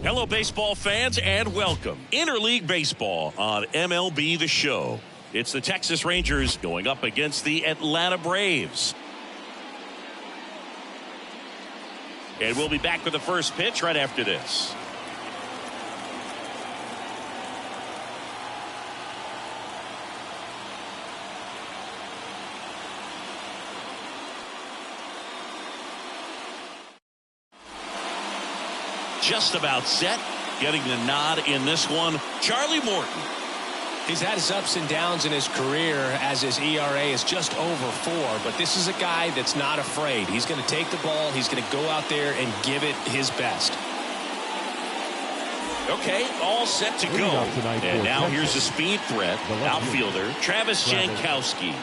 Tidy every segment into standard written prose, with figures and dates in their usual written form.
Hello, baseball fans, and welcome. Interleague Baseball on MLB The Show. It's the Texas Rangers going up against the Atlanta Braves. And we'll be back with the first pitch right after this. Just about set, getting the nod in this one, Charlie Morton. He's had his ups and downs in his career as his ERA is just over 4, but this is a guy that's not afraid. He's going to take the ball, he's going to go out there and give it his best. Okay, all set to go. And now here's a speed threat, outfielder Travis Jankowski.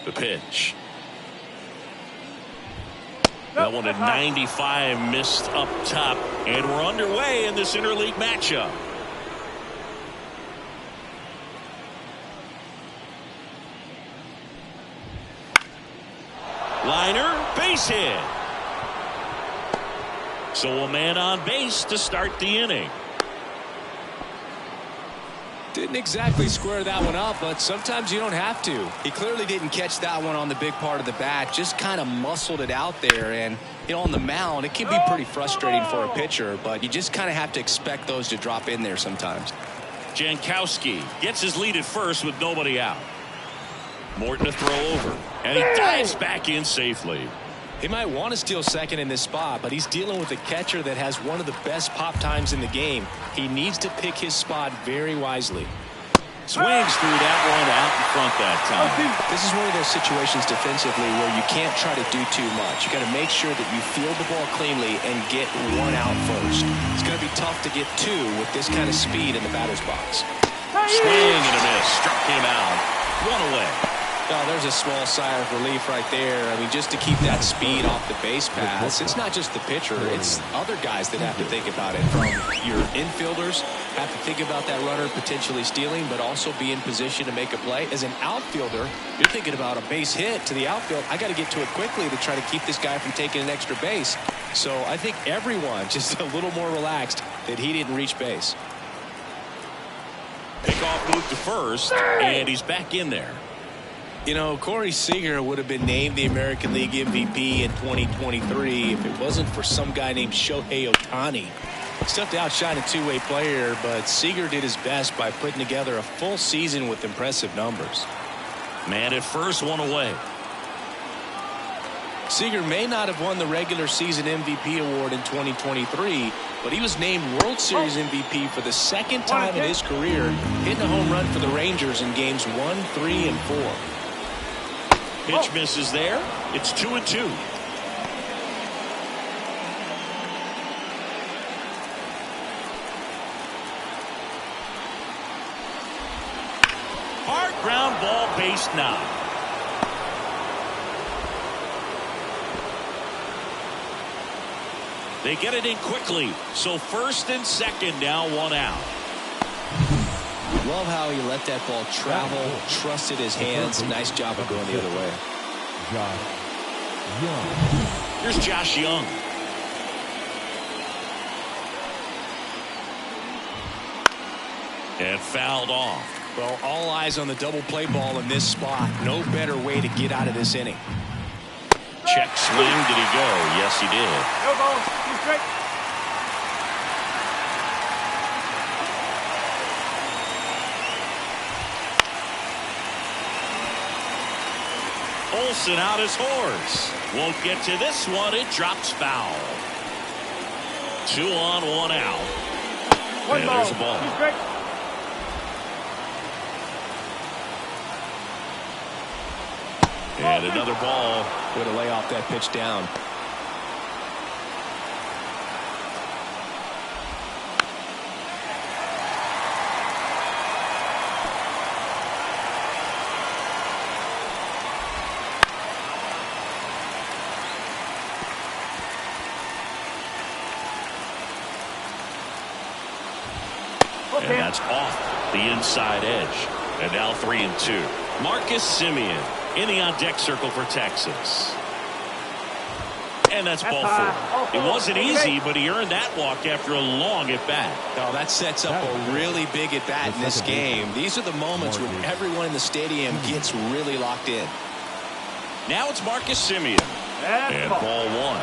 The pitch. That one at 95, missed up top, and we're underway in this interleague matchup. Liner, base hit. So a man on base to start the inning. Didn't exactly square that one up, but sometimes you don't have to. He clearly didn't catch that one on the big part of the bat, just kind of muscled it out there. And, you know, on the mound, it can be pretty frustrating for a pitcher, but you just kind of have to expect those to drop in there sometimes. Jankowski gets his lead at first with nobody out. Morton to throw over, and he dives back in safely. He might want to steal second in this spot, but he's dealing with a catcher that has one of the best pop times in the game. He needs to pick his spot very wisely. Swings through that one out in front that time. This is one of those situations defensively where you can't try to do too much. You got to make sure that you field the ball cleanly and get one out first. It's going to be tough to get 2 with this kind of speed in the batter's box. Swing and a miss. Struck him out. 1 away. Oh, there's a small sigh of relief right there. I mean, just to keep that speed off the base paths. It's not just the pitcher. It's other guys that have to think about it. From your infielders have to think about that runner potentially stealing, but also be in position to make a play. As an outfielder, you're thinking about a base hit to the outfield. I got to get to it quickly to try to keep this guy from taking an extra base. So I think everyone just a little more relaxed that he didn't reach base. Pickoff move to first, and he's back in there. You know, Corey Seager would have been named the American League MVP in 2023 if it wasn't for some guy named Shohei Ohtani. It's tough to outshine a two-way player, but Seager did his best by putting together a full season with impressive numbers. Man at first, 1 away. Seager may not have won the regular season MVP award in 2023, but he was named World Series MVP for the second time in his career, hitting a home run for the Rangers in games 1, 3, and 4. Pitch misses there. It's 2-2. Hard ground ball, base knock. They get it in quickly. So first and second now, 1 out. Love how he let that ball travel, trusted his hands. Nice job of going the other way. Here's Josh Young. And fouled off. Well, all eyes on the double play ball in this spot. No better way to get out of this inning. Check swing. Did he go? Yes, he did. No ball. He's straight. Olsen out his horse. Won't get to this one. It drops foul. 2 on, 1 out. And there's a ball. And another ball. Way to lay off that pitch down. And that's off the inside edge. And now 3-2. Marcus Semien in the on-deck circle for Texas. And that's ball four. It wasn't easy, but he earned that walk after a long at-bat. Oh, that sets up a really big at-bat in this game. These are the moments when everyone in the stadium gets really locked in. Now it's Marcus Semien. And ball one.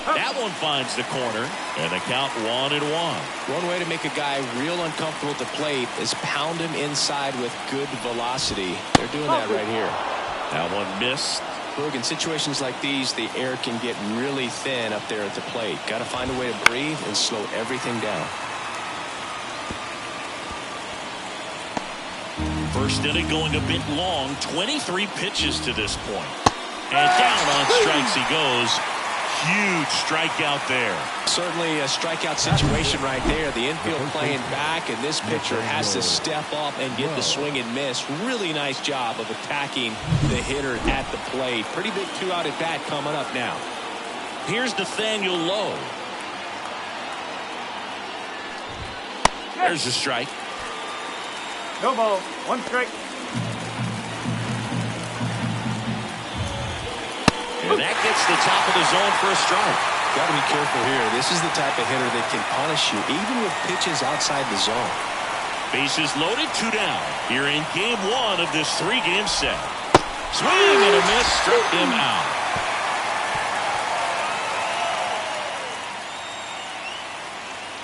That one finds the corner, and the count 1-1. One way to make a guy real uncomfortable at the plate is pound him inside with good velocity. They're doing that right here. That one missed. Look, in situations like these, the air can get really thin up there at the plate. Got to find a way to breathe and slow everything down. First inning going a bit long. 23 pitches to this point. And down on strikes he goes. Huge strikeout there. Certainly a strikeout situation right there. The infield playing back, and this pitcher has to step up and get the swing and miss. Really nice job of attacking the hitter at the plate. Pretty big two-out at bat coming up now. Here's Nathaniel Lowe. There's a strike. No ball. One strike. And that gets the top of the zone for a strike. Got to be careful here. This is the type of hitter that can punish you even with pitches outside the zone. Bases loaded, 2 down. Here in game 1 of this 3-game set. Swing and a miss, struck him out.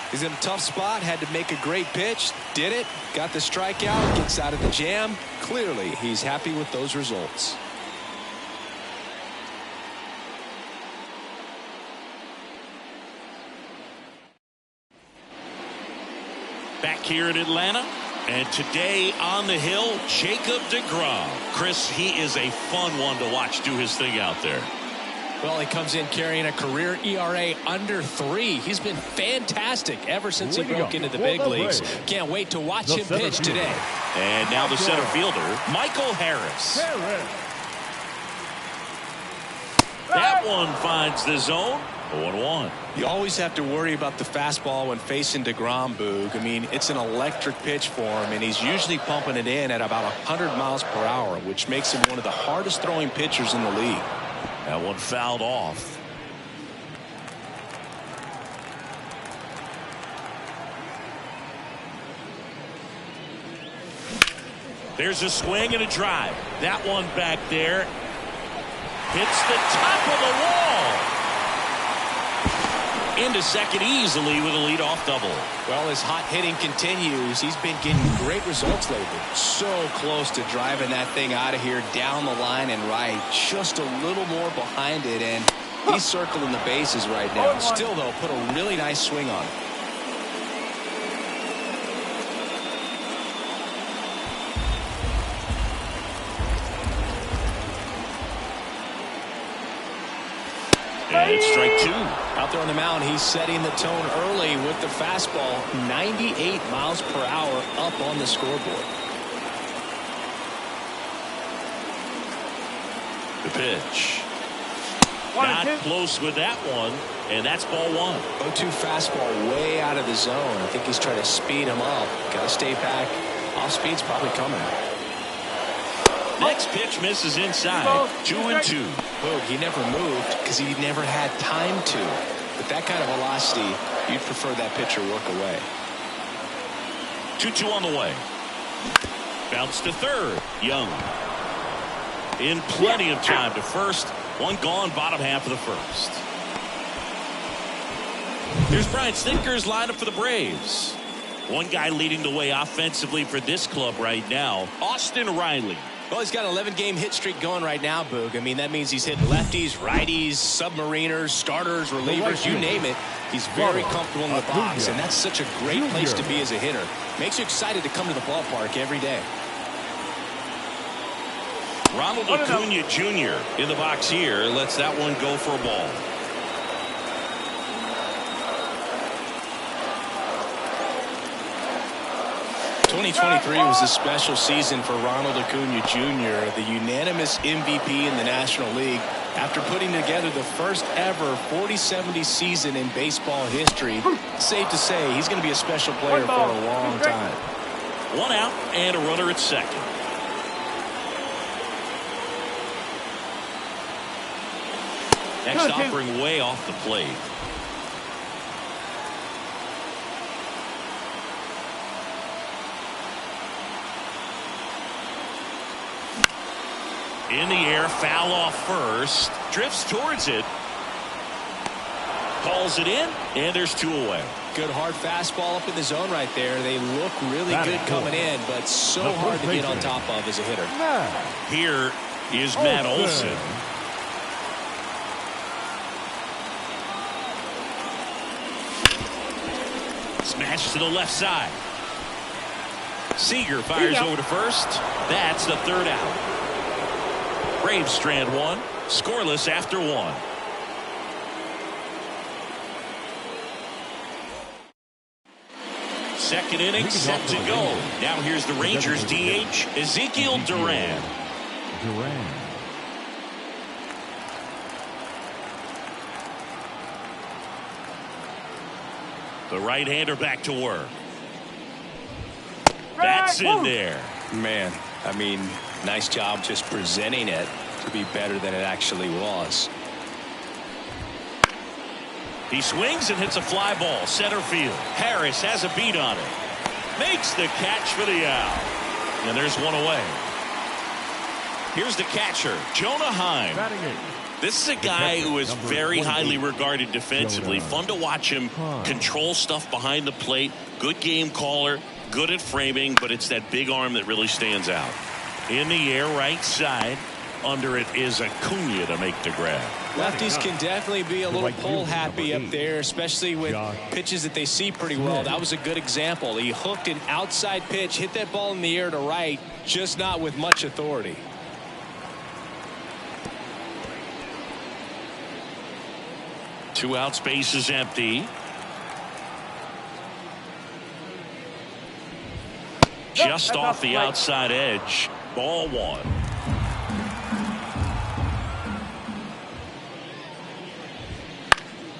He's in a tough spot, had to make a great pitch, did it, got the strikeout, gets out of the jam. Clearly, he's happy with those results. Back here in Atlanta, and today on the hill, Jacob deGrom. Chris, he is a fun one to watch do his thing out there. Well, he comes in carrying a career ERA under 3. He's been fantastic ever since he broke into the big leagues. Can't wait to watch him pitch today. And now the center fielder, Michael Harris. That one finds the zone. 0-1. You always have to worry about the fastball when facing deGrom, Boog. I mean, it's an electric pitch for him, and he's usually pumping it in at about 100 miles per hour, which makes him one of the hardest throwing pitchers in the league. That one fouled off. There's a swing and a drive. That one back there hits the top of the wall. Into second easily with a leadoff double. Well, as hot hitting continues, he's been getting great results lately. So close to driving that thing out of here down the line and right. Just a little more behind it, and he's circling the bases right now. Still, though, put a really nice swing on it. And it's strike 2. Out there on the mound, he's setting the tone early with the fastball. 98 miles per hour up on the scoreboard. The pitch. Not close with that one, and that's ball 1. 0-2 fastball way out of the zone. I think he's trying to speed him up. Got to stay back. Off speed's probably coming. Next pitch misses inside. 2-2. Boog, he never moved because he never had time to. With that kind of velocity, you'd prefer that pitcher work away. 2-2 on the way. Bounce to third. Young. In plenty of time to first. One gone, bottom half of the first. Here's Brian Snitker's lineup for the Braves. One guy leading the way offensively for this club right now, Austin Riley. Well, he's got an 11-game hit streak going right now, Boog. I mean, that means he's hitting lefties, righties, submariners, starters, relievers, you name it. He's very comfortable in the box, and that's such a great place to be as a hitter. Makes you excited to come to the ballpark every day. Ronald Acuna Jr. in the box here. Lets that one go for a ball. '23 was a special season for Ronald Acuna Jr., the unanimous MVP in the National League. After putting together the first ever 40-70 season in baseball history, it's safe to say he's going to be a special player for a long time. One out and a runner at second. Next offering way off the plate. In the air, foul off first. Drifts towards it. Calls it in, and there's 2 away. Good hard fastball up in the zone right there. They look really good coming in, but so hard to get on top of as a hitter. Here is Matt Olson. Smash to the left side. Seager fires over to first. That's the 3rd out. Braves strand 1, scoreless after 1. Second inning set to go. Now here's the Rangers DH, Ezekiel Duran. The right-hander back to work. That's in there. Man, I mean, nice job just presenting it to be better than it actually was. He swings and hits a fly ball center field. Harris has a beat on it. Makes the catch for the out. And there's 1 away. Here's the catcher, Jonah Heim. This is a guy who is very highly regarded defensively. Fun to watch him control stuff behind the plate. Good game caller. Good at framing, but it's that big arm that really stands out. In the air, right side. Under it is Acuna to make the grab. Lefties can definitely be a little pull happy up there, especially with pitches that they see pretty well. That was a good example. He hooked an outside pitch, hit that ball in the air to right, just not with much authority. Two out, space is empty. Just off the outside edge. Ball 1.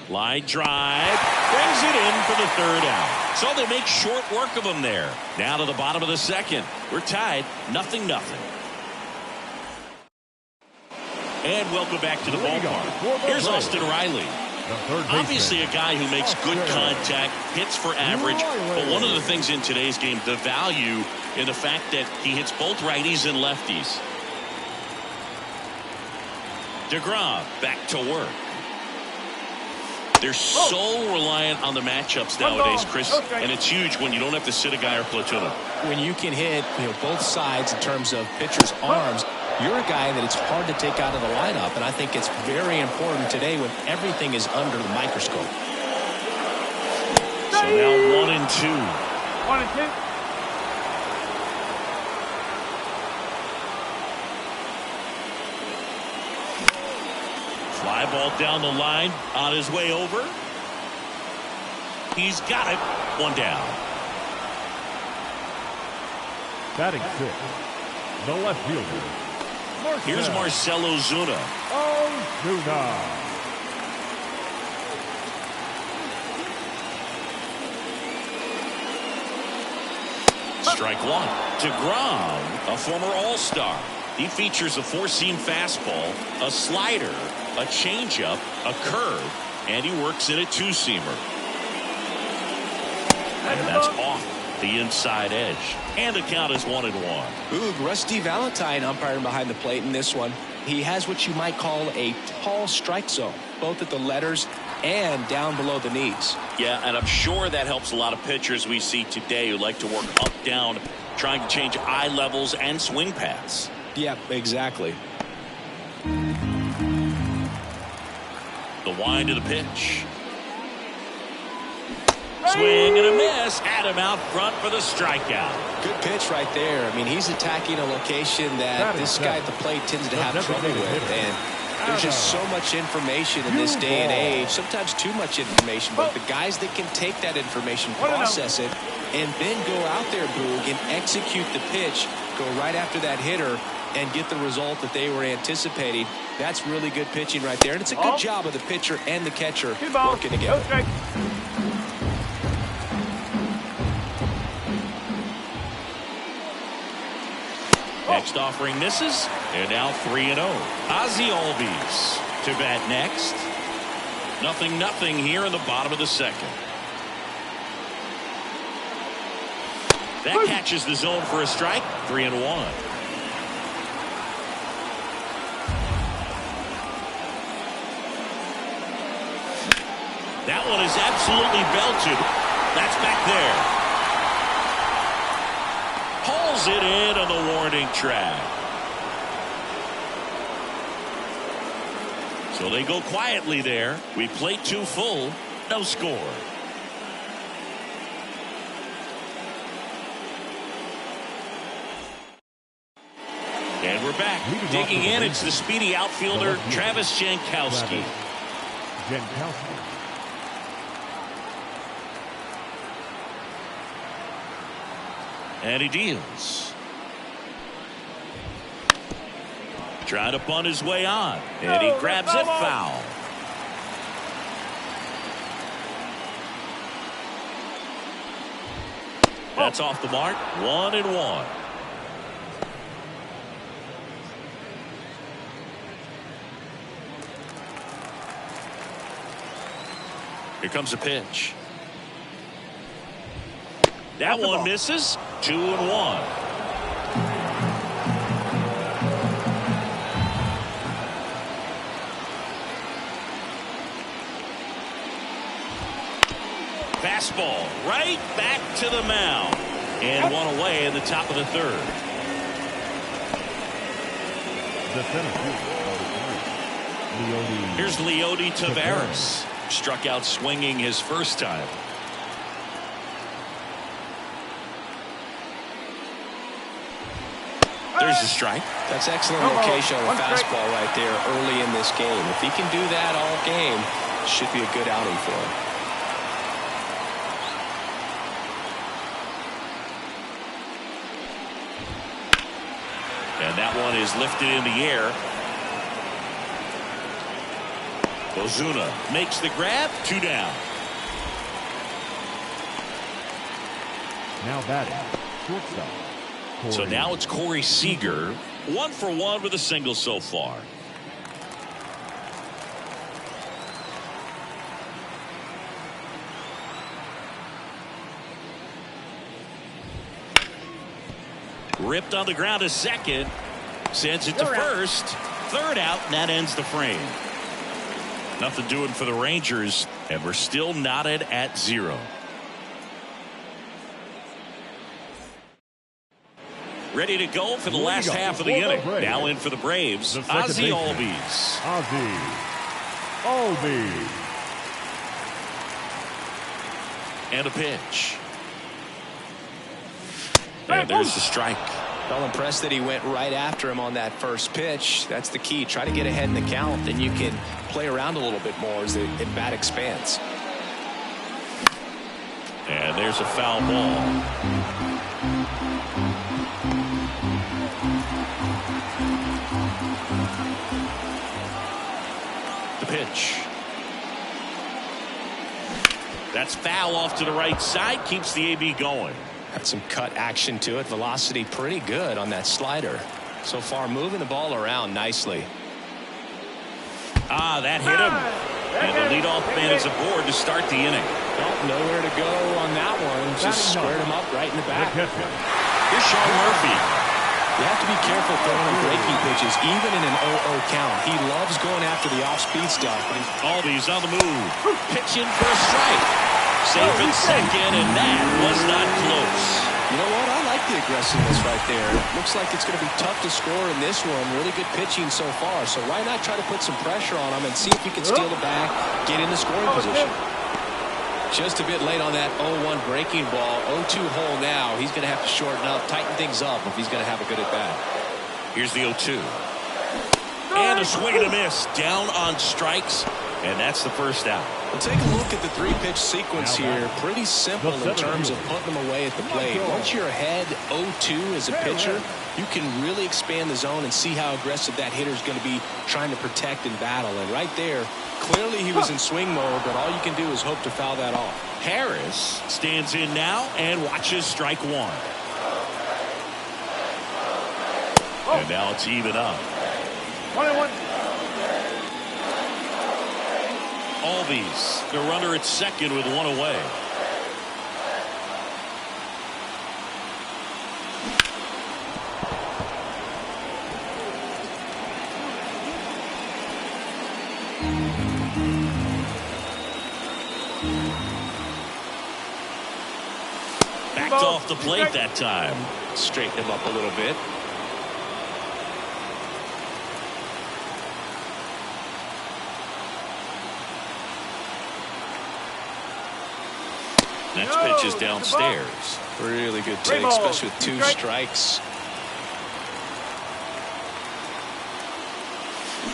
Line drive. Brings it in for the 3rd out. So they make short work of him there. Now to the bottom of the 2nd. We're tied 0-0. And welcome back to the ballpark. Here's Austin Riley. Obviously a guy who makes good contact, hits for average, but one of the things in today's game, the value in the fact that he hits both righties and lefties. DeGrom back to work. They're so reliant on the matchups nowadays, Chris, and it's huge when you don't have to sit a guy or platoon him. When you can hit both sides in terms of pitchers' arms, you're a guy that it's hard to take out of the lineup, and I think it's very important today when everything is under the microscope. So now 1 and 2. 1 and 2. Fly ball down the line, on his way over. He's got it. 1 down. Batting 6, the left fielder. Here's Marcell Ozuna. Strike 1. DeGrom, a former All-Star. He features a 4-seam fastball, a slider, a changeup, a curve, and he works in a 2-seamer. And that's off the inside edge. And the count is 1-1. Ooh, Rusty Valentine umpiring behind the plate in this one. He has what you might call a tall strike zone, both at the letters and down below the knees. Yeah, and I'm sure that helps a lot of pitchers we see today who like to work up, down, trying to change eye levels and swing paths. Yeah, exactly. The wind of the pitch. Swing and a miss. Had him out front for the strikeout. Good pitch right there. I mean, he's attacking a location that this guy at the plate tends to have trouble with. And there's just so much information in this day and age. Sometimes too much information. But the guys that can take that information, process it, and then go out there, Boog, and execute the pitch, go right after that hitter, and get the result that they were anticipating. That's really good pitching right there. And it's a good job of the pitcher and the catcher working together. Next offering misses, and now 3-0. Ozzie Albies to bat next. 0-0 here in the bottom of the second. That catches the zone for a strike. 3-1. That one is absolutely belted. That's back there. Hauls it in on the warning track. So they go quietly there. We played 2 full. No score. And we're back. Digging in, it's the speedy outfielder, Travis Jankowski. And he deals. Trying to bunt his way on. And he grabs it foul. That's off the mark. 1-1. Here comes a pitch. That one misses. 2-1. Fastball right back to the mound. And one away in the top of the third. Here's Leody Taveras. Struck out swinging his first time. There's the strike. That's excellent location on the fastball right there early in this game. If he can do that all game, should be a good outing for him. And that one is lifted in the air. Ozuna makes the grab. 2 down. Now batting, shortstop. So now it's Corey Seager. 1 for 1 with a single so far. Ripped on the ground to second. Sends it to first. Third out, and that ends the frame. Nothing doing for the Rangers, and we're still knotted at 0. Ready to go for the last half of the inning. Now in for the Braves, Ozzie Albies. Ozzie Albies. And a pitch. And there's the strike. Well, impressed that he went right after him on that first pitch. That's the key. Try to get ahead in the count, then you can play around a little bit more as the at-bat expands. And there's a foul ball. The pitch. That's foul off to the right side. Keeps the AB going. Got some cut action to it. Velocity pretty good on that slider. So far moving the ball around nicely. That hit him. And the leadoff man is aboard to start the inning. Well, nowhere to go on that one. Just squared him up right in the back. Here's Sean Murphy. You have to be careful throwing him breaking pitches, even in an 0-0 count. He loves going after the off-speed stuff. Albies on the move. Pitching for a strike. Safe in second, and that was not close. You know what? I like the aggressiveness right there. Looks like it's going to be tough to score in this one. Really good pitching so far. So why not try to put some pressure on him and see if you can steal the bag, get in the scoring position. Just a bit late on that 0-1 breaking ball. 0-2 hole now. He's going to have to shorten up, tighten things up if he's going to have a good at-bat. Here's the 0-2. And a swing and a miss. Down on strikes. And that's the first out. Well, take a look at the 3-pitch sequence here. Pretty simple in terms of putting them away at the plate. Once you're ahead 0-2 as a pitcher, you can really expand the zone and see how aggressive that hitter is going to be trying to protect and battle. And right there, clearly he was in swing mode, but all you can do is hope to foul that off. Harris stands in now and watches strike 1. And now it's even up. 1-1. Albies, the runner at second with one away. Backed off the plate that time. Straighten him up a little bit. Next pitch is downstairs. Really good take, especially with 2 strikes.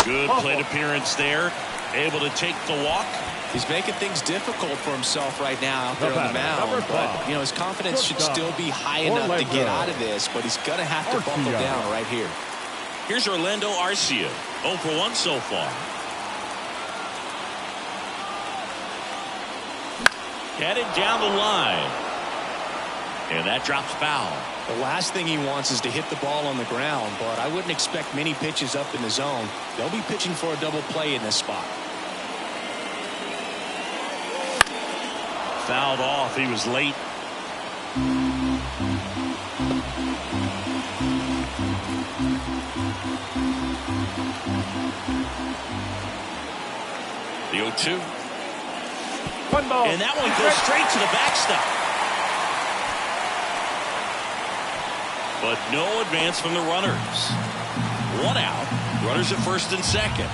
Good plate appearance there. Able to take the walk. He's making things difficult for himself right now out there on the mound. But, you know, his confidence should still be high enough to get out of this. But he's going to have to buckle down right here. Here's Orlando Arcia. 0 for 1 so far. Headed down the line. And that drops foul. The last thing he wants is to hit the ball on the ground, but I wouldn't expect many pitches up in the zone. They'll be pitching for a double play in this spot. Fouled off. He was late. The 0-2. One ball. And that one goes straight to the backstop. But no advance from the runners. 1 out. Runners at first and second.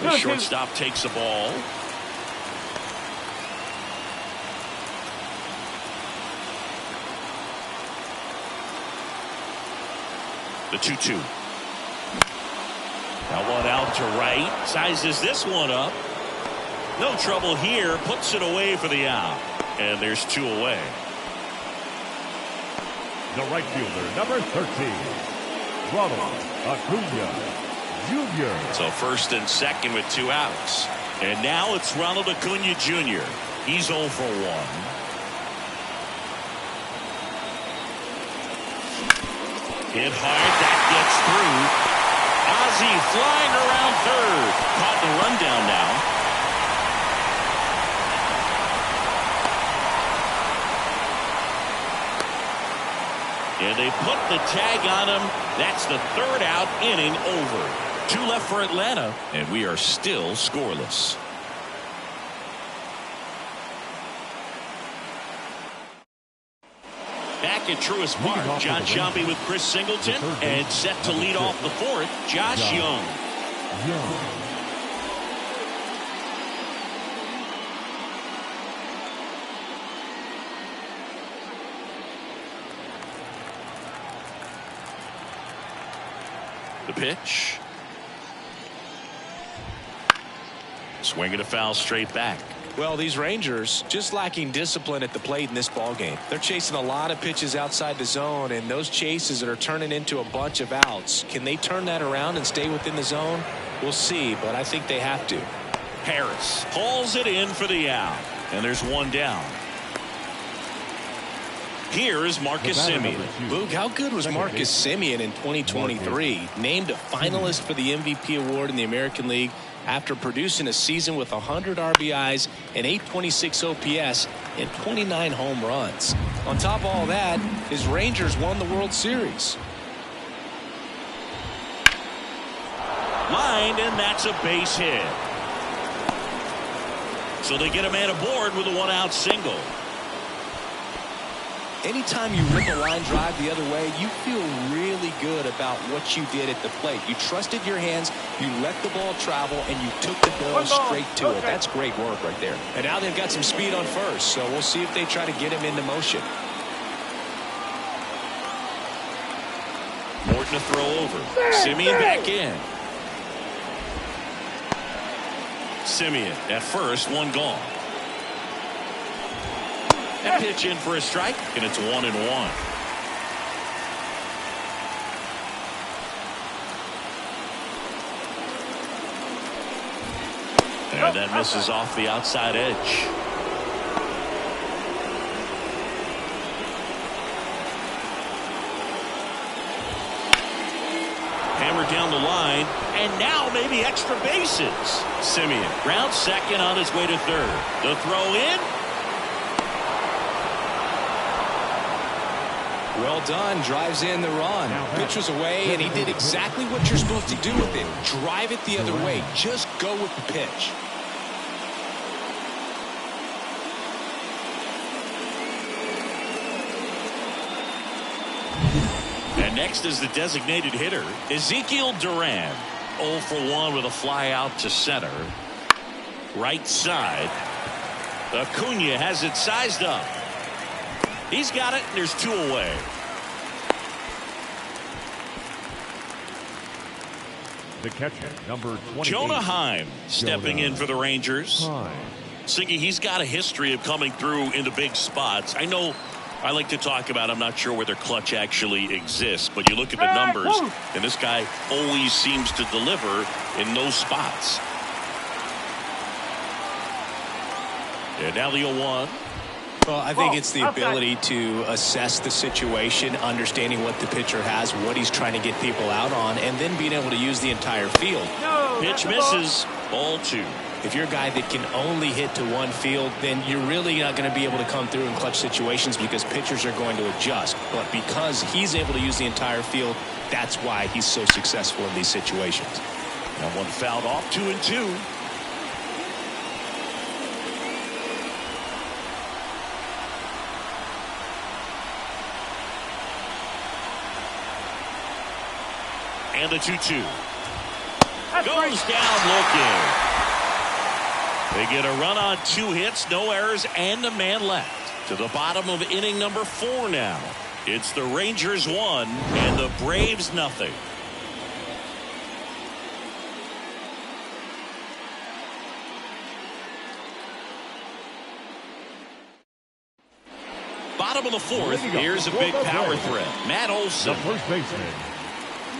The shortstop takes the ball. The 2-2. That one out to right. Sizes this one up. No trouble here. Puts it away for the out. And there's 2 away. The right fielder, number 13, Ronald Acuna Jr. So first and second with 2 outs. And now it's Ronald Acuna Jr. He's 0 for 1. Hit hard. That gets through. Ozzie flying around third. Caught the rundown now. And they put the tag on him. That's the 3rd out, inning over. 2 left for Atlanta, and we are still scoreless. Back at Truist Park, John Sciambi with Chris Singleton, and set to lead off the 4th, Josh Young. The pitch. Swinging a foul straight back. Well, these Rangers just lacking discipline at the plate in this ballgame. They're chasing a lot of pitches outside the zone, and those chases that are turning into a bunch of outs. Can they turn that around and stay within the zone? We'll see, but I think they have to. Harris hauls it in for the out, and there's 1 down. Here is Marcus Semien. Boog, how good was Marcus Semien in 2023? Named a finalist for the MVP award in the American League after producing a season with 100 RBIs and 826 OPS and 29 home runs. On top of all that, his Rangers won the World Series. Lined, and that's a base hit. So they get a man aboard with a 1-out single. Anytime you rip a line drive the other way, you feel really good about what you did at the plate. You trusted your hands, you let the ball travel, and you took the ball straight to it. That's great work right there. And now they've got some speed on first, so we'll see if they try to get him into motion. Morton to throw over. Semien back in. Semien at first, 1 gone. That pitch in for a strike, and it's 1-1. And that misses off the outside edge. Hammered down the line, and now maybe extra bases. Simeon ground second on his way to third. The throw in. Well done. Drives in the run. Pitcher's away, and he did exactly what you're supposed to do with it. Drive it the other way. Just go with the pitch. And next is the designated hitter, Ezekiel Duran. 0 for 1 with a fly out to center. Right side. Acuna has it sized up. He's got it, and there's 2 away. The catcher, number 28. Jonah Heim stepping in for the Rangers. Siggy, he's got a history of coming through into big spots. I know I like to talk about, I'm not sure whether clutch actually exists, but you look at the numbers, and this guy always seems to deliver in those spots. And now the 0-1. Well, I think it's the ability to assess the situation, understanding what the pitcher has, what he's trying to get people out on, and then being able to use the entire field. Pitch misses. Ball 2. If you're a guy that can only hit to one field, then you're really not going to be able to come through in clutch situations because pitchers are going to adjust. But because he's able to use the entire field, that's why he's so successful in these situations. Now one fouled off, 2-2. And the 2-2 goes down looking. They get a run on 2 hits, no errors, and a man left. To the bottom of inning number 4 now. It's the Rangers 1 and the Braves nothing. Bottom of the 4th, here's a big power threat. Matt Olson. The first baseman,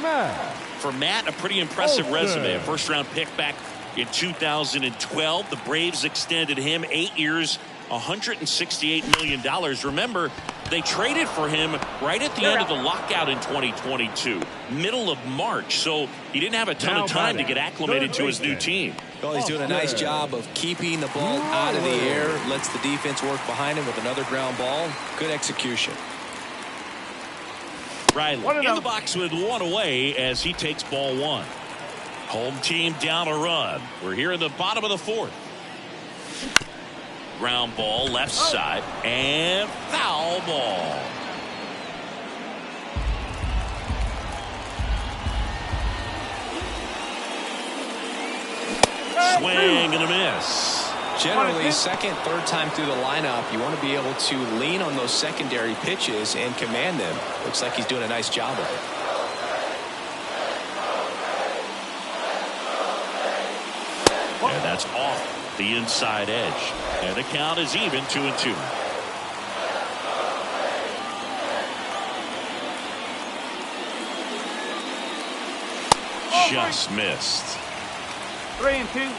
Matt. For Matt, a pretty impressive resume. A first-round pick back in 2012. The Braves extended him 8 years, $168 million. Remember, they traded for him right at the end of the lockout in 2022, middle of March. So he didn't have a ton of time to get acclimated to his new team. Well, he's doing a nice job of keeping the ball out of the air, lets the defense work behind him with another ground ball. Good execution. Riley in the box with 1 away as he takes ball 1. Home team down a run. We're here in the bottom of the 4th. Ground ball left side and foul ball. Swing and a miss. Generally, second, third time through the lineup, you want to be able to lean on those secondary pitches and command them. Looks like he's doing a nice job of it. And that's off the inside edge. And the count is even, 2-2. Just missed. 3-2.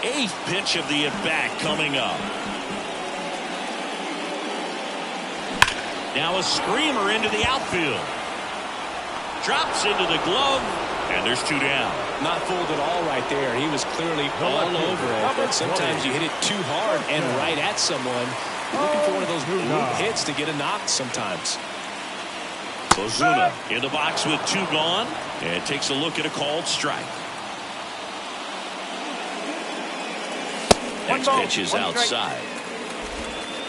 Eighth pitch of the at-bat coming up. Now a screamer into the outfield. Drops into the glove, and there's 2 down. Not fooled at all right there. He was clearly all over it. But sometimes you hit it too hard and right at someone. You're looking for one of those loop hits to get a knock sometimes. Ozuna in the box with 2 gone, and takes a look at a called strike. Next pitch is outside.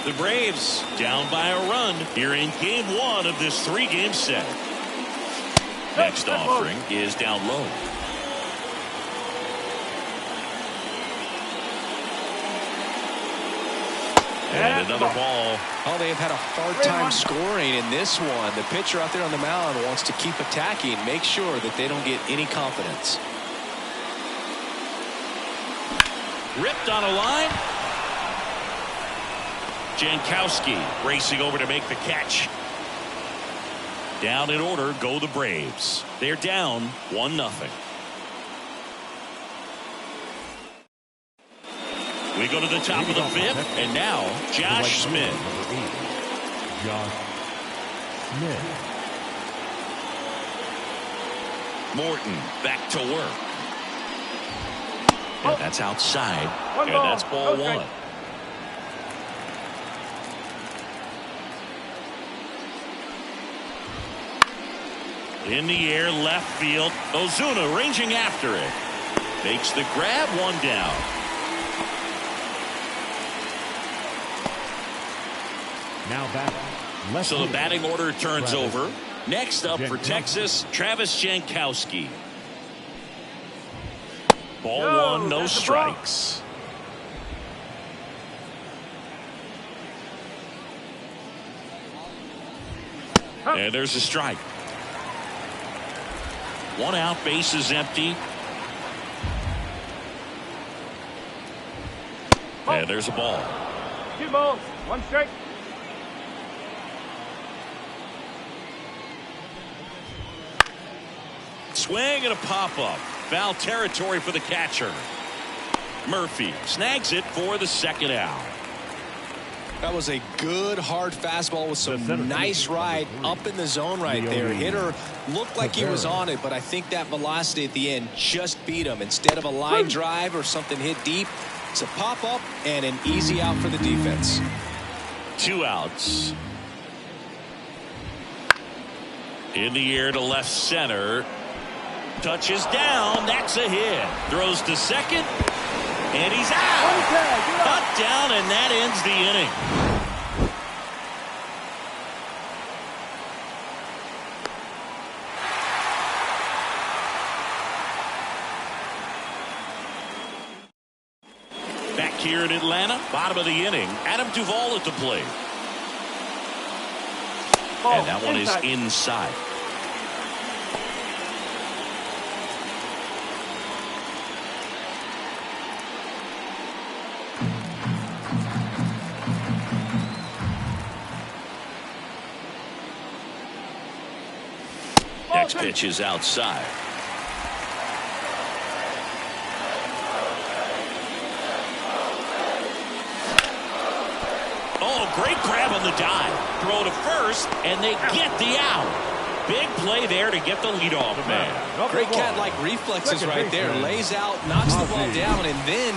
The Braves down by a run here in game 1 of this 3-game set. Next offering is down low. And another ball. Oh, they have had a hard time scoring in this one. The pitcher out there on the mound wants to keep attacking, make sure that they don't get any confidence. Ripped on a line. Jankowski racing over to make the catch. Down in order go the Braves. They're down 1-0. We go to the top of the fifth, and now Josh Smith. Josh Smith. Morton back to work. And that's outside. And that's ball one. In the air, left field. Ozuna ranging after it. Makes the grab, one down. Now back. So the batting order turns over. Next up for Texas, Travis Jankowski. Ball one, no strikes. And there's a strike. One out, base is empty. And there's a ball. 2 balls, 1 strike. Swing and a pop-up. Foul territory for the catcher. Murphy snags it for the second out. That was a good hard fastball with some nice ride up in the zone right there. Hitter looked like he was on it, but I think that velocity at the end just beat him. Instead of a line drive or something hit deep, it's a pop-up and an easy out for the defense. 2 outs. In the air to left center. Touches down. That's a hit. Throws to second. And he's out. Cut down, and that ends the inning. Back here in Atlanta, bottom of the inning. Adam Duvall at the plate. And that one is inside. Next pitch is outside. Oh, great grab on the dive. Throw to first, and they get the out. Big play there to get the leadoff man. Great cat-like reflexes right there. Lays out, knocks the ball down, and then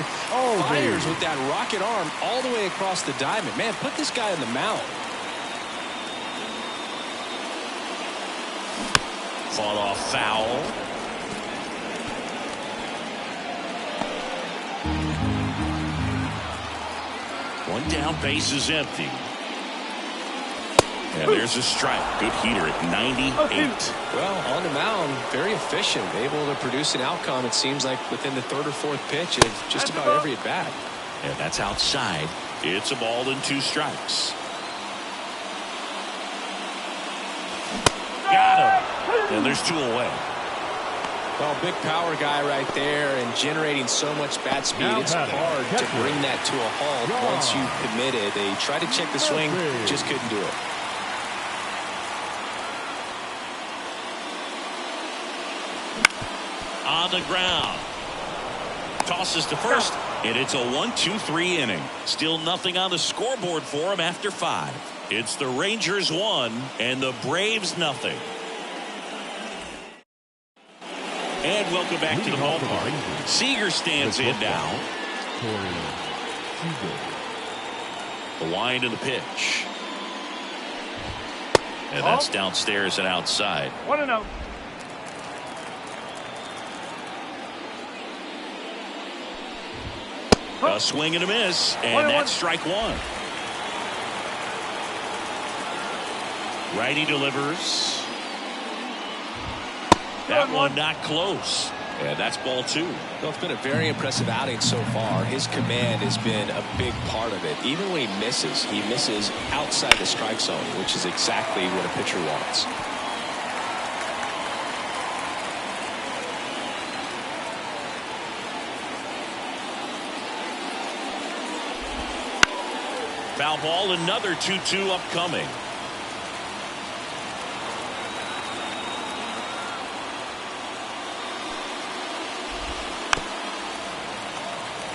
fires with that rocket arm all the way across the diamond. Man, put this guy in the mound. Fought off foul. One down, base is empty. And there's a strike. Good heater at 98. Well, on the mound, very efficient. Able to produce an outcome, it seems like, within the 3rd or 4th pitch of just about every at-bat. And that's outside. It's a ball and 2 strikes. Got him. And there's 2 away. Well, big power guy right there and generating so much bat speed. It's hard to bring that to a halt once you commit it. They tried to check the swing, just couldn't do it. On the ground. Tosses to first, and it's a 1-2-3 inning. Still nothing on the scoreboard for him after 5. It's the Rangers 1 and the Braves nothing. And welcome back to the ballpark. Seager stands in now. The wind of the pitch. And that's downstairs and outside. 1-0. A swing and a miss, and that's strike 1. Righty delivers. That one not close. And that's ball 2. Well, it's been a very impressive outing so far. His command has been a big part of it. Even when he misses outside the strike zone, which is exactly what a pitcher wants. Foul ball, another 2-2 upcoming.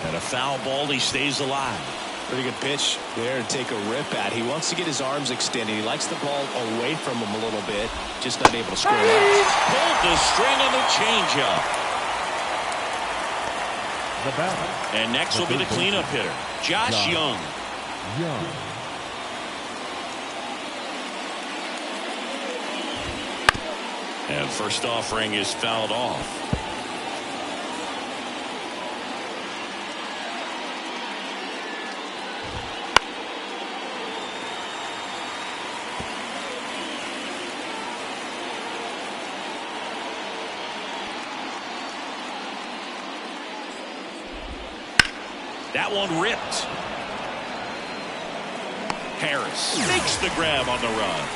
And a foul ball, he stays alive. Pretty good pitch there to take a rip at. He wants to get his arms extended. He likes the ball away from him a little bit. Just not able to square it up. Pulled the string on the changeup. The batter. And next will be the cleanup hitter, Josh Young. And first offering is fouled off. That one ripped. Harris makes the grab on the run.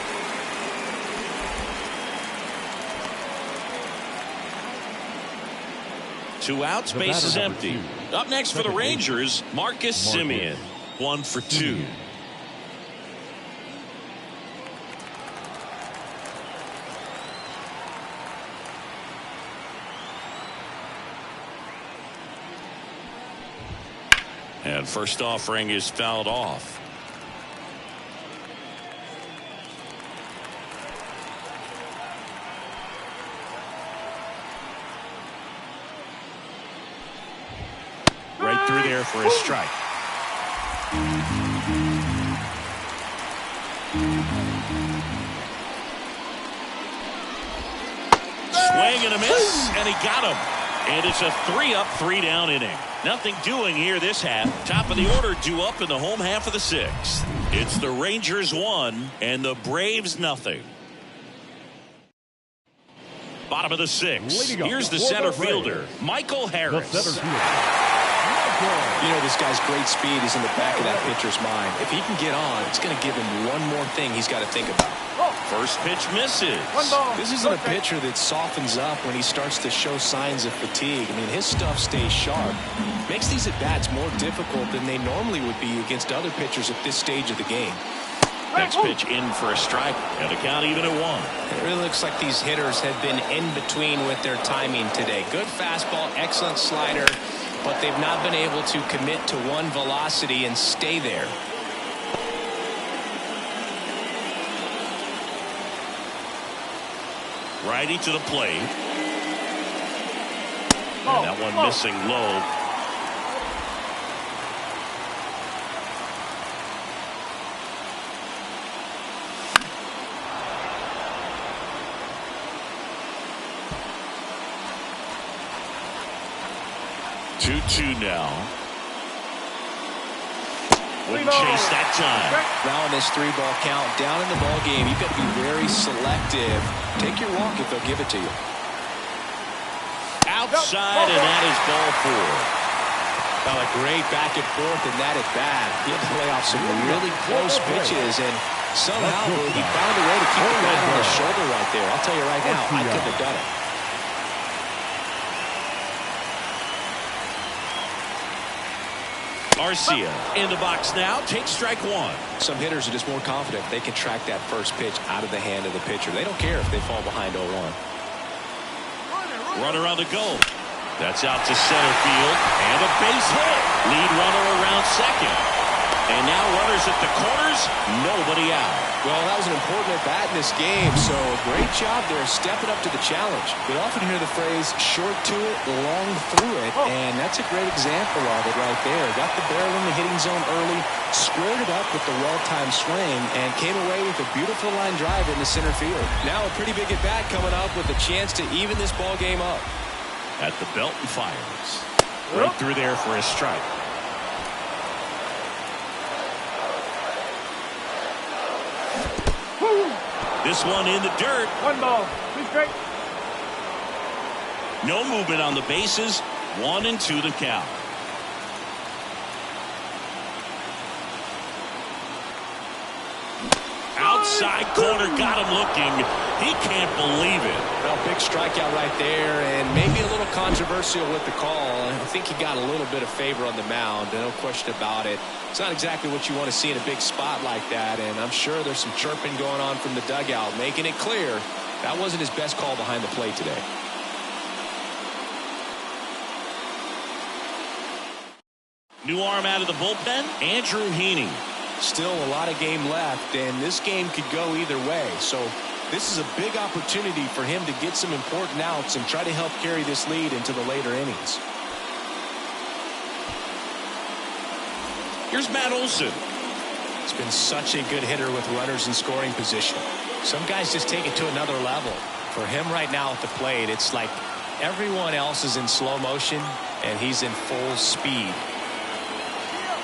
Two outs, base is empty. Up next for the Rangers, Marcus Semien. 1 for 2. And first offering is fouled off. Right through there for a strike. Swing and a miss, and he got him. And it's a 3-up, 3-down inning. Nothing doing here this half. Top of the order due up in the home half of the 6th. It's the Rangers 1 and the Braves nothing. Bottom of the 6th. Here's the center fielder, Michael Harris. You know, this guy's great speed is in the back of that pitcher's mind. If he can get on, it's going to give him one more thing he's got to think about. First pitch misses. This isn't a pitcher that softens up when he starts to show signs of fatigue. I mean, his stuff stays sharp. Makes these at-bats more difficult than they normally would be against other pitchers at this stage of the game. Next pitch in for a strike, and the count even at 1. It really looks like these hitters have been in between with their timing today. Good fastball, excellent slider, but they've not been able to commit to one velocity and stay there. Righty to the plate. And that one missing low. Two now. Wouldn't chase that time. Now in this 3-ball count, down in the ball game, you've got to be very selective. Take your walk if they'll give it to you. Outside, and that is ball 4. Well, a great back and forth in that at bat. He had to play off some really close pitches, and somehow he found a way to keep the bat on his shoulder right there. I'll tell you right now, I couldn't have done it. Arcia in the box now, takes strike 1. Some hitters are just more confident they can track that first pitch out of the hand of the pitcher. They don't care if they fall behind 0-1. Runner on the go. That's out to center field, and a base hit. Lead runner around second. And now runners at the corners, nobody out. Well, that was an important at-bat in this game, so a great job there stepping up to the challenge. We often hear the phrase, short to it, long through it, and that's a great example of it right there. Got the barrel in the hitting zone early, squared it up with the well-timed swing, and came away with a beautiful line drive into center field. Now a pretty big at-bat coming up with a chance to even this ball game up. At the belt and fires. Right through there for a strike. This one in the dirt. 1 ball, 2 strikes. No movement on the bases. 1-2 the count. outside corner, got him looking. He can't believe it. Well, big strikeout right there, and maybe a little controversial with the call. I think he got a little bit of favor on the mound, no question about it. It's not exactly what you want to see in a big spot like that, and I'm sure there's some chirping going on from the dugout, making it clear that wasn't his best call behind the plate today. New arm out of the bullpen, Andrew Heaney. Still a lot of game left, and this game could go either way. So this is a big opportunity for him to get some important outs and try to help carry this lead into the later innings. Here's Matt Olson. He's been such a good hitter with runners in scoring position. Some guys just take it to another level. For him right now at the plate, it's like everyone else is in slow motion, and he's in full speed.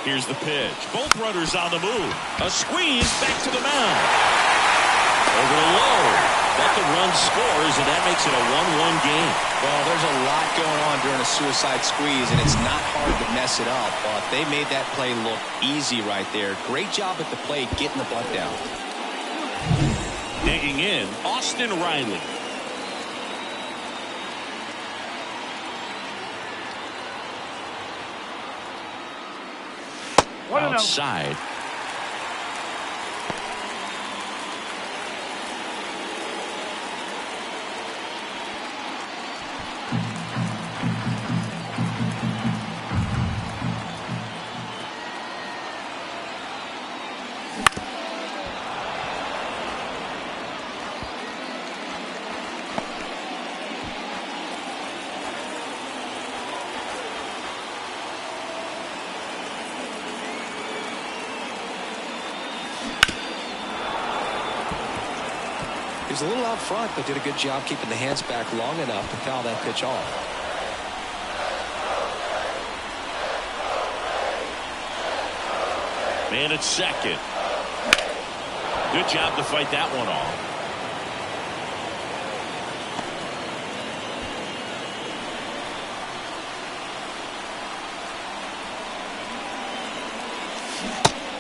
Here's the pitch. Both runners on the move. A squeeze back to the mound. Over the low. That the run scores, and that makes it a 1-1 game. Well, there's a lot going on during a suicide squeeze, and it's not hard to mess it up. But they made that play look easy right there. Great job at the plate getting the butt down. Digging in, Austin Riley. Outside. He was a little out front, but did a good job keeping the hands back long enough to foul that pitch off. Man at second. Good job to fight that one off.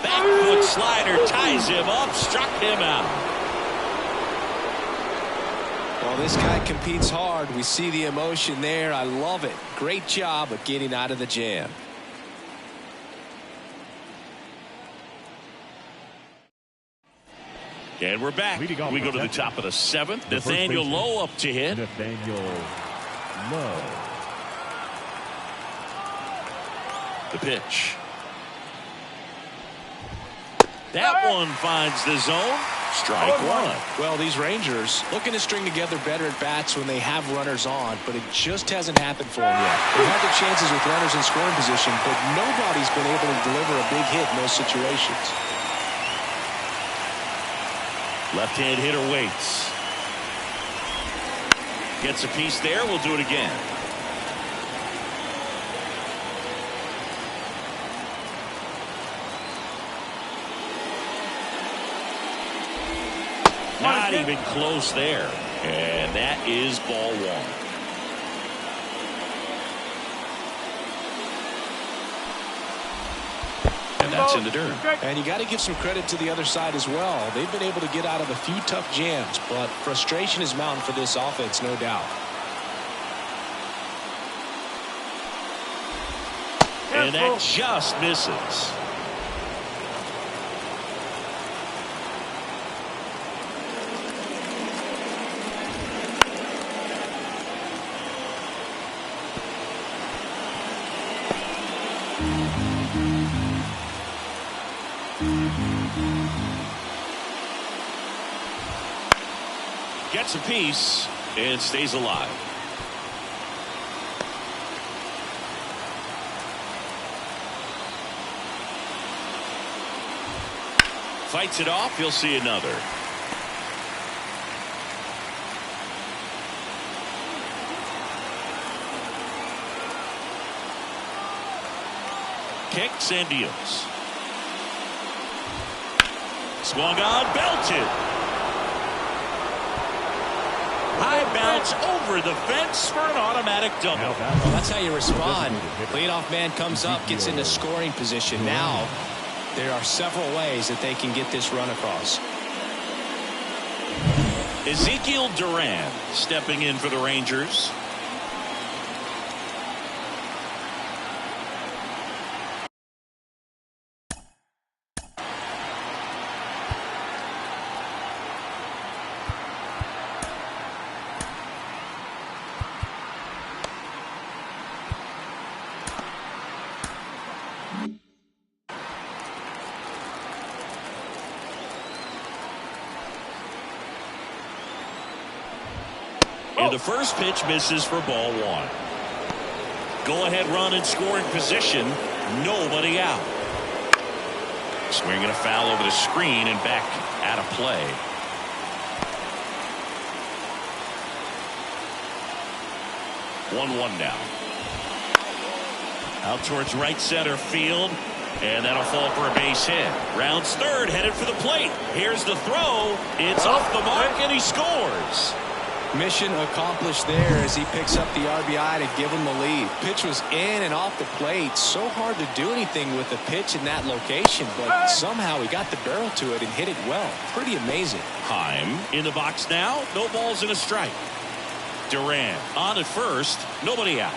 Back foot slider ties him up, struck him out. Well, this guy competes hard. We see the emotion there. I love it. Great job of getting out of the jam. And we're back. We go to the top of the seventh. Nathaniel Lowe up to hit. Nathaniel Lowe. The pitch. That one finds the zone. Strike one. Well, these Rangers looking to string together better at bats when they have runners on, but it just hasn't happened for them yet. They've had their chances with runners in scoring position, but nobody's been able to deliver a big hit in those situations. Left-hand hitter waits. Gets a piece there. We'll do it again. Not even close there. And that is ball one. And that's in the dirt. And you got to give some credit to the other side as well. They've been able to get out of a few tough jams, but frustration is mounting for this offense, no doubt. And that just misses. Gets a piece and stays alive. Fights it off. You'll see another. Kicks and deals. Swung on, belted. High bounce over the fence for an automatic double. Well, that's how you respond. Leadoff man comes up, gets into scoring position. Now there are several ways that they can get this run across. Ezekiel Duran stepping in for the Rangers. And the first pitch misses for ball one. Go ahead run in scoring position. Nobody out. Swinging a foul over the screen and back out of play. One now. Out towards right center field. And that'll fall for a base hit. Rounds third, headed for the plate. Here's the throw. It's off the mark and he scores. Mission accomplished there as he picks up the RBI to give him the lead. Pitch was in and off the plate. So hard to do anything with the pitch in that location, but somehow he got the barrel to it and hit it well. Pretty amazing. Heim in the box now. No balls and a strike. Duran on at first. Nobody out.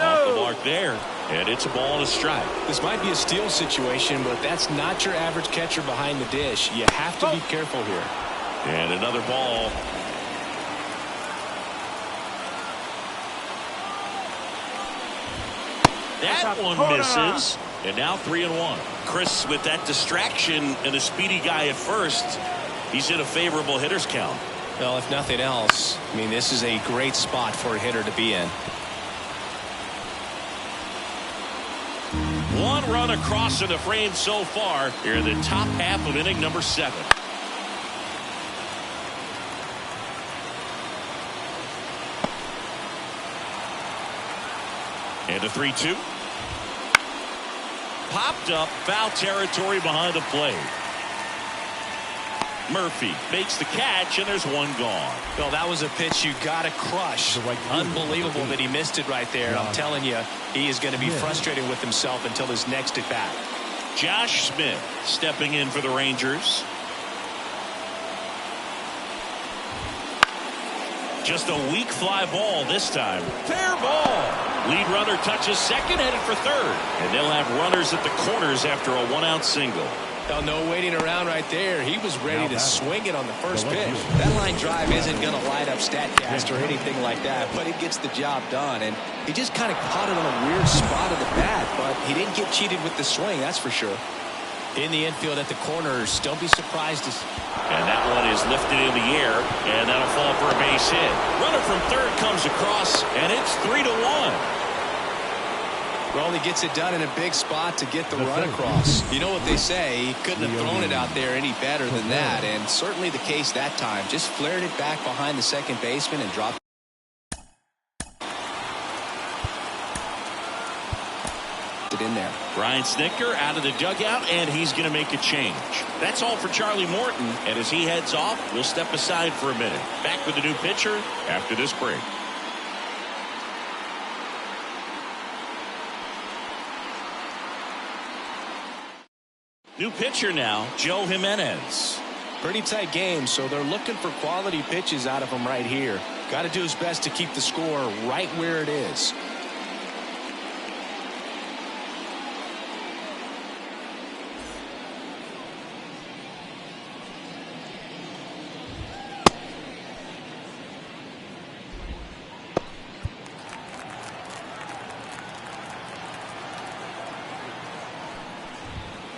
Off the mark there. And it's a ball and a strike. This might be a steal situation, but that's not your average catcher behind the dish. You have to be careful here. And another ball. That one misses. And now 3-1. Chris, with that distraction and a speedy guy at first, he's in a favorable hitter's count. Well, if nothing else, I mean, this is a great spot for a hitter to be in. One run across in the frame so far here in the top half of inning number 7. And a 3-2. Popped up, foul territory behind the plate. Murphy makes the catch, and there's one gone. Well, that was a pitch you got to crush. Unbelievable that he missed it right there. I'm telling you, he is going to be frustrated with himself until his next at bat. Josh Smith stepping in for the Rangers. Just a weak fly ball this time. Fair ball. Lead runner touches second, headed for third. And they'll have runners at the corners after a one-out single. Well, no waiting around right there. He was ready to swing it on the first pitch. That line drive isn't going to light up StatCast or anything like that, but it gets the job done. And he just kind of caught it on a weird spot of the bat, but he didn't get cheated with the swing, that's for sure. In the infield at the corners, don't be surprised. And that one is lifted in the air, and that'll fall for a base hit. Runner from third comes across, and it's 3-1. Well, he gets it done in a big spot to get the run across. You know what they say, he couldn't have thrown it out there any better than that, and certainly the case that time. Just flared it back behind the second baseman and dropped it in there. Brian Snitker out of the dugout, and he's going to make a change. That's all for Charlie Morton, and as he heads off, we'll step aside for a minute. Back with the new pitcher after this break. New pitcher now, Joe Jimenez. Pretty tight game, so they're looking for quality pitches out of him right here. Got to do his best to keep the score right where it is.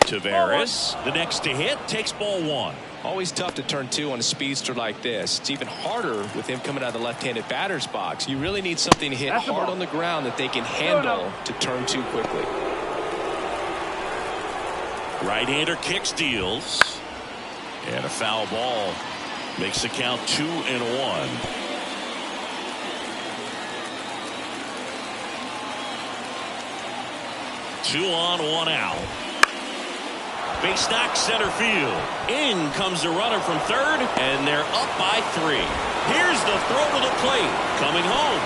Tavares, the next to hit, takes ball one. Always tough to turn two on a speedster like this. It's even harder with him coming out of the left-handed batter's box. You really need something to hit hard on the ground that they can handle to turn two quickly. Right-hander kicks, deals. And a foul ball makes the count 2-1. Two on, one out. Base knock center field. In comes the runner from third, and they're up by 3. Here's the throw to the plate. Coming home.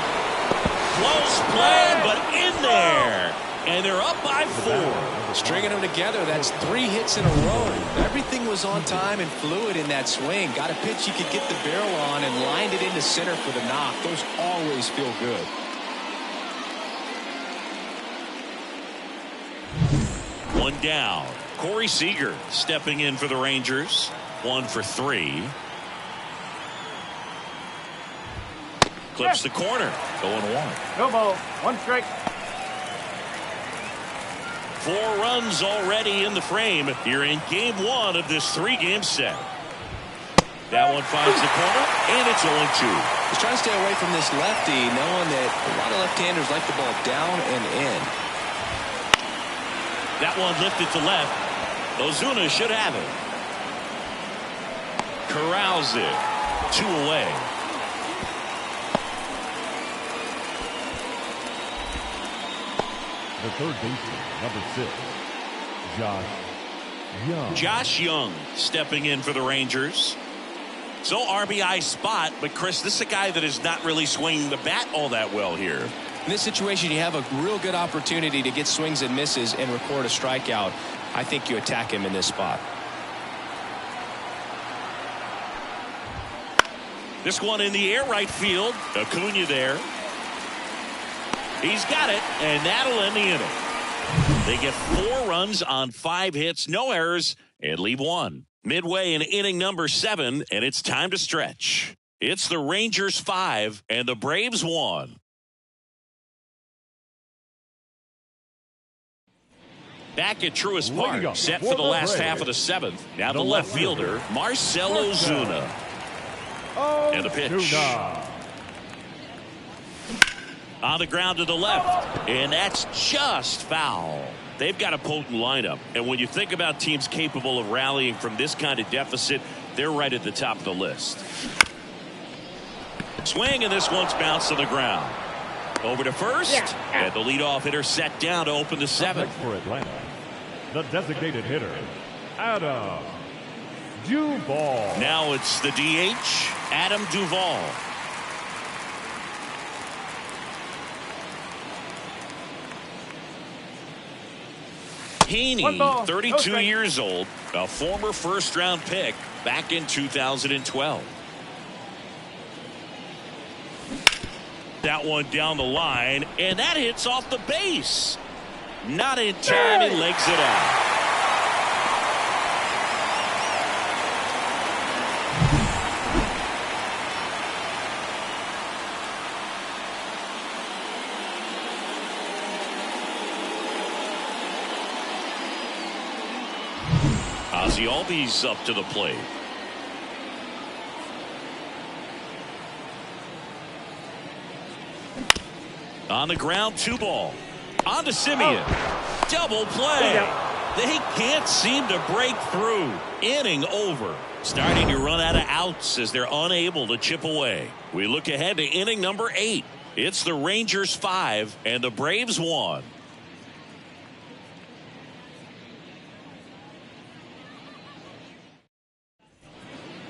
Close play, but in there. And they're up by 4. Stringing them together, that's 3 hits in a row. Everything was on time and fluid in that swing. Got a pitch he could get the barrel on and lined it into center for the knock. Those always feel good. One down. Corey Seager stepping in for the Rangers. 1 for 3. Clips the corner. 0-1. No ball. 1 strike. 4 runs already in the frame here in game 1 of this 3-game set. That one finds the corner, and it's 0-2. He's trying to stay away from this lefty, knowing that a lot of left-handers like the ball down and in. That one lifted to left. Ozuna should have it. Corrals it. 2 away. The third baseman, number 6, Josh Young. Josh Young stepping in for the Rangers. So RBI spot, but Chris, this is a guy that is not really swinging the bat all that well here. In this situation, you have a real good opportunity to get swings and misses and record a strikeout. I think you attack him in this spot. This one in the air right field. Acuna there. He's got it, and that'll end the inning. They get 4 runs on 5 hits, no errors, and leave 1. Midway in inning number 7, and it's time to stretch. It's the Rangers 5 and the Braves 1. Back at Truist Park, set for the last half of the 7th. Now the left fielder, Marcell Ozuna. And the pitch. On the ground to the left, and that's just foul. They've got a potent lineup, and when you think about teams capable of rallying from this kind of deficit, they're right at the top of the list. Swing, and this one's bounced to the ground. Over to first, and the leadoff hitter set down to open the 7th. Next for Atlanta, the designated hitter, Adam Duvall. Now it's the DH, Adam Duvall. Heaney, 32 years old, a former first-round pick back in 2012. That one down the line, and that hits off the base. Not in time, he legs it out. Ozzie Albies up to the plate. On the ground, 2 ball. On to Simeon. Double play. They can't seem to break through. Inning over. Starting to run out of outs as they're unable to chip away. We look ahead to inning number 8. It's the Rangers 5 and the Braves 1.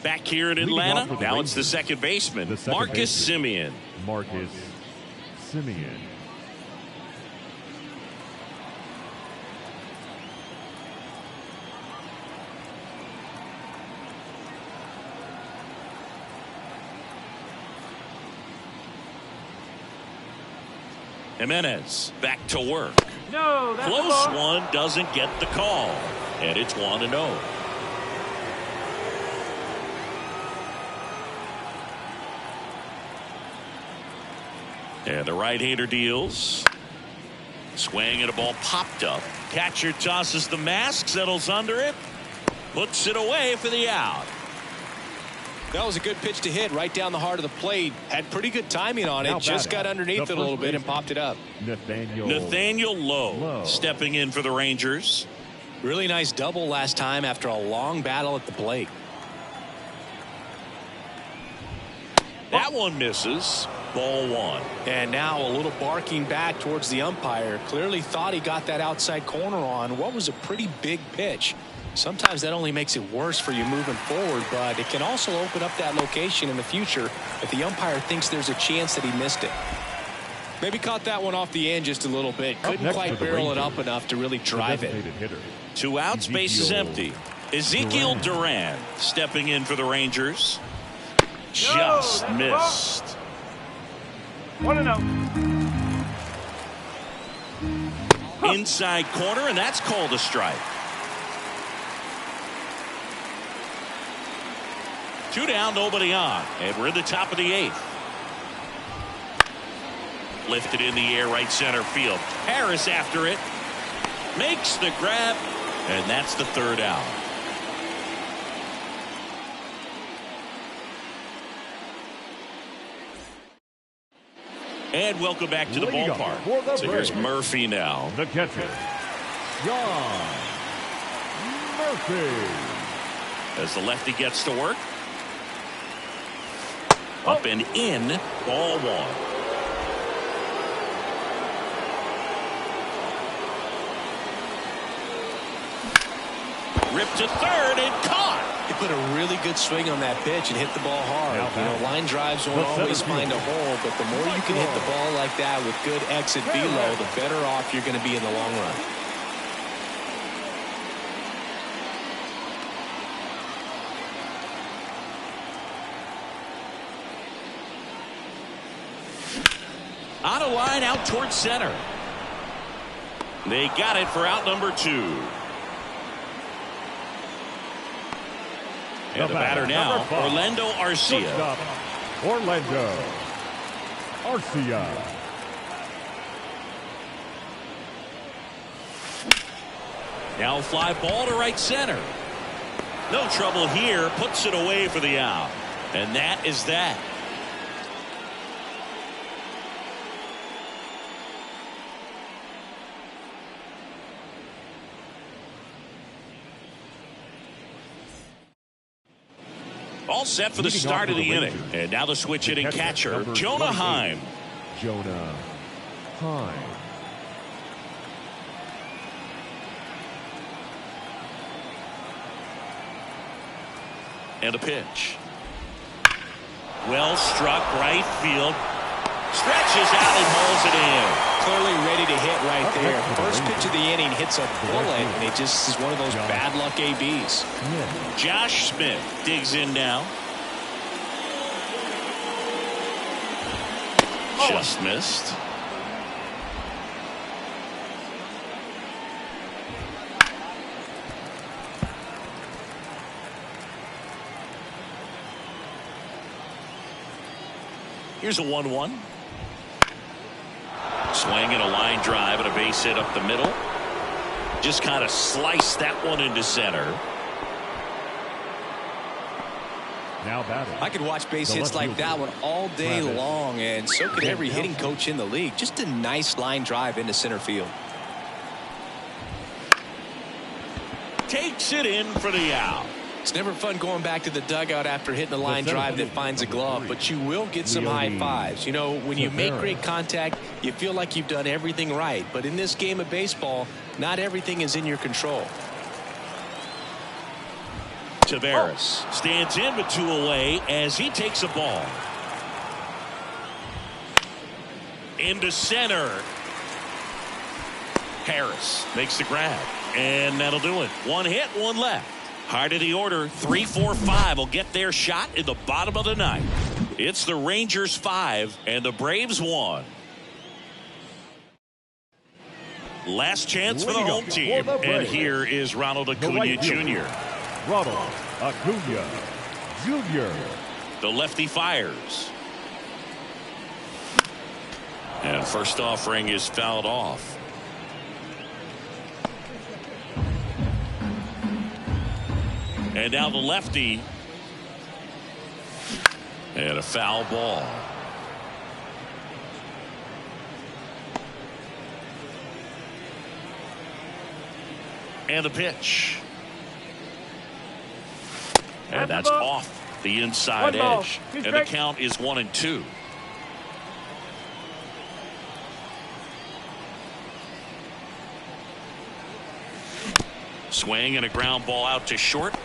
Back here in Atlanta, now it's the second baseman, Marcus Simeon. Marcus Simeon. Jimenez back to work. No, that's Close one, doesn't get the call, and it's 1-0. And the right-hander deals. Swing, and a ball popped up. Catcher tosses the mask, settles under it, puts it away for the out. That was a good pitch to hit right down the heart of the plate. Had pretty good timing on it. Just got underneath it a little bit and popped it up. Nathaniel Lowe stepping in for the Rangers. Really nice double last time after a long battle at the plate. That one misses. Ball 1. And now a little barking back towards the umpire. Clearly thought he got that outside corner on what was a pretty big pitch. Sometimes that only makes it worse for you moving forward, but it can also open up that location in the future if the umpire thinks there's a chance that he missed it. Maybe caught that one off the end just a little bit. Couldn't quite barrel it up enough to really drive it. Hitter. 2 outs, base is empty. Ezekiel Duran stepping in for the Rangers. Just missed. 1-0. Inside corner, and that's called a strike. 2 down, nobody on, and we're in the top of the 8th. Lifted in the air, right center field. Harris after it, makes the grab, and that's the 3rd out. And welcome back to the ballpark. So here's Murphy now. The catcher, John Murphy. As the lefty gets to work. Up and in, ball 1. Ripped to 3rd and caught. He put a really good swing on that pitch and hit the ball hard. You know, line drives don't always find a hole, but the more you can hit the ball like that with good exit velo, the better off you're going to be in the long run. On a line out towards center. They got it for out number 2. And the batter now, Orlando Arcia. Orlando Arcia. Now fly ball to right center. No trouble here. Puts it away for the out. And that is that. All set for the start of the inning. And now the switch hitting catcher, Jonah Heim. Jonah Heim. And a pitch. Well struck, right field. Stretches out and hauls it in. Clearly ready to hit right there. First pitch of the inning hits a bullet, and it just is one of those bad luck ABs. Josh Smith digs in now. Just missed. Here's a 1-1. Swing and a line drive and a base hit up the middle. Just kind of sliced that one into center. Now batting. I could watch base hits like that one all day long, and so could every hitting coach in the league. Just a nice line drive into center field. Takes it in for the out. It's never fun going back to the dugout after hitting a line drive that finds a glove, but you will get some high fives. You know, when you make great contact, you feel like you've done everything right. But in this game of baseball, not everything is in your control. Taveras stands in with 2 away as he takes a ball. Into center. Harris makes the grab, and that'll do it. 1 hit, 1 left. Hard of the order, 3, 4, 5 will get their shot in the bottom of the 9th. It's the Rangers 5 and the Braves 1. Last chance for the home team, and here is Ronald Acuna Jr. Ronald Acuna Jr. The lefty fires. And first offering is fouled off. And now the lefty. And a foul ball. And a pitch. And that's off the inside edge. And the count is 1-2. Swing and a ground ball out to short.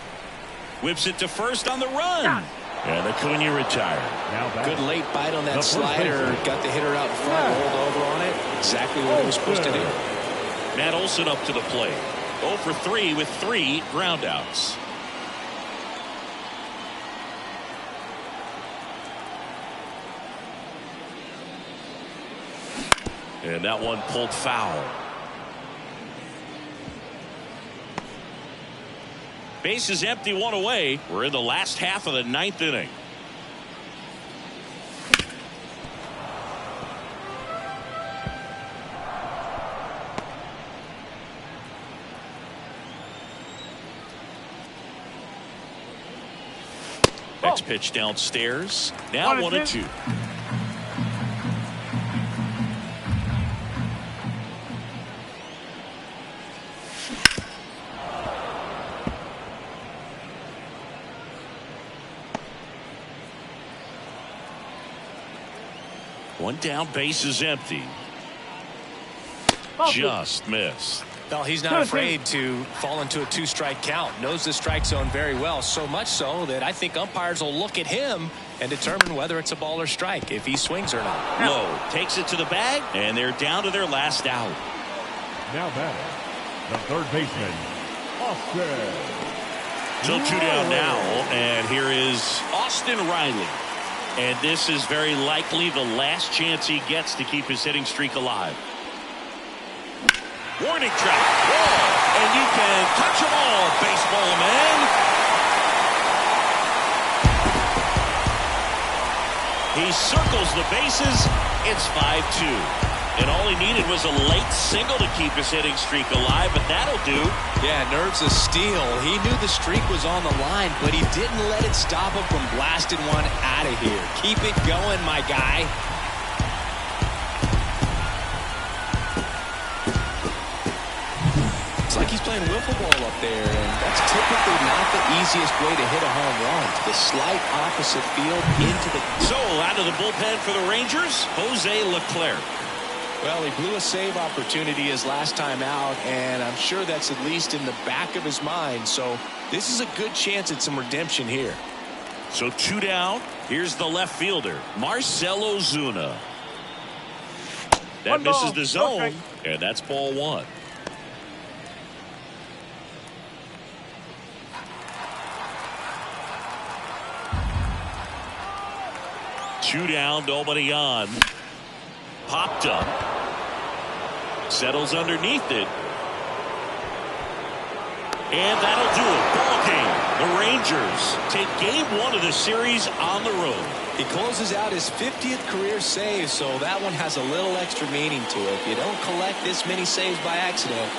Whips it to first on the run. And Acuna retired. Now back. Good late bite on that The first slider. baseman. Got the hitter out in front, rolled over on it. Exactly what he was supposed to do. Matt Olson up to the plate. 0 for 3 with 3 groundouts. And that one pulled foul. Base is empty, 1 away. We're in the last half of the 9th inning. Next pitch downstairs. Now 1-2. One down, base is empty. Just missed. Well, he's not afraid to fall into a 2-strike count. Knows the strike zone very well, so much so that I think umpires will look at him and determine whether it's a ball or strike, if he swings or not. Lowe takes it to the bag, and they're down to their last out. Now batting, the third baseman, Austin. So 2 down now, and here is Austin Riley. And this is very likely the last chance he gets to keep his hitting streak alive. Warning track. Whoa. And you can touch them all, baseball man. He circles the bases. It's 5-2. And all he needed was a late single to keep his hitting streak alive, but that'll do. Yeah, nerves of steel. He knew the streak was on the line, but he didn't let it stop him from blasting one out of here. Keep it going, my guy. It's like he's playing wiffle ball up there, and that's typically not the easiest way to hit a home run. To the slight opposite field into the... So, out of the bullpen for the Rangers, Jose Leclerc. Well, he blew a save opportunity his last time out, and I'm sure that's at least in the back of his mind. So this is a good chance at some redemption here. So 2 down. Here's the left fielder, Marcell Ozuna. That misses the zone, and that's ball 1. Two down, nobody on. Popped up. Settles underneath it. And that'll do it. Ball game. The Rangers take game 1 of the series on the road. He closes out his 50th career save, so that one has a little extra meaning to it. You don't collect this many saves by accident.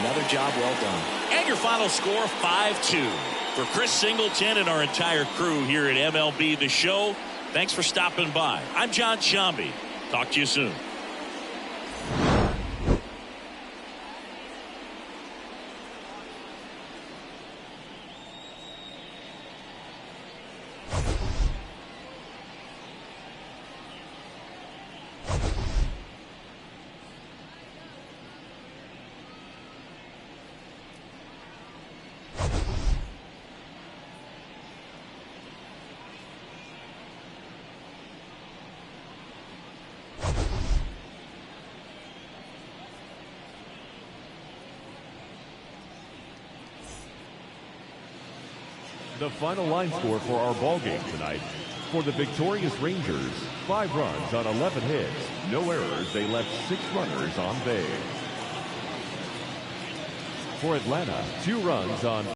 Another job well done. And your final score, 5-2. For Chris Singleton and our entire crew here at MLB The Show, thanks for stopping by. I'm John Shambi. Talk to you soon. The final line score for our ball game tonight. For the victorious Rangers, 5 runs on 11 hits, no errors. They left 6 runners on base. For Atlanta, 2 runs on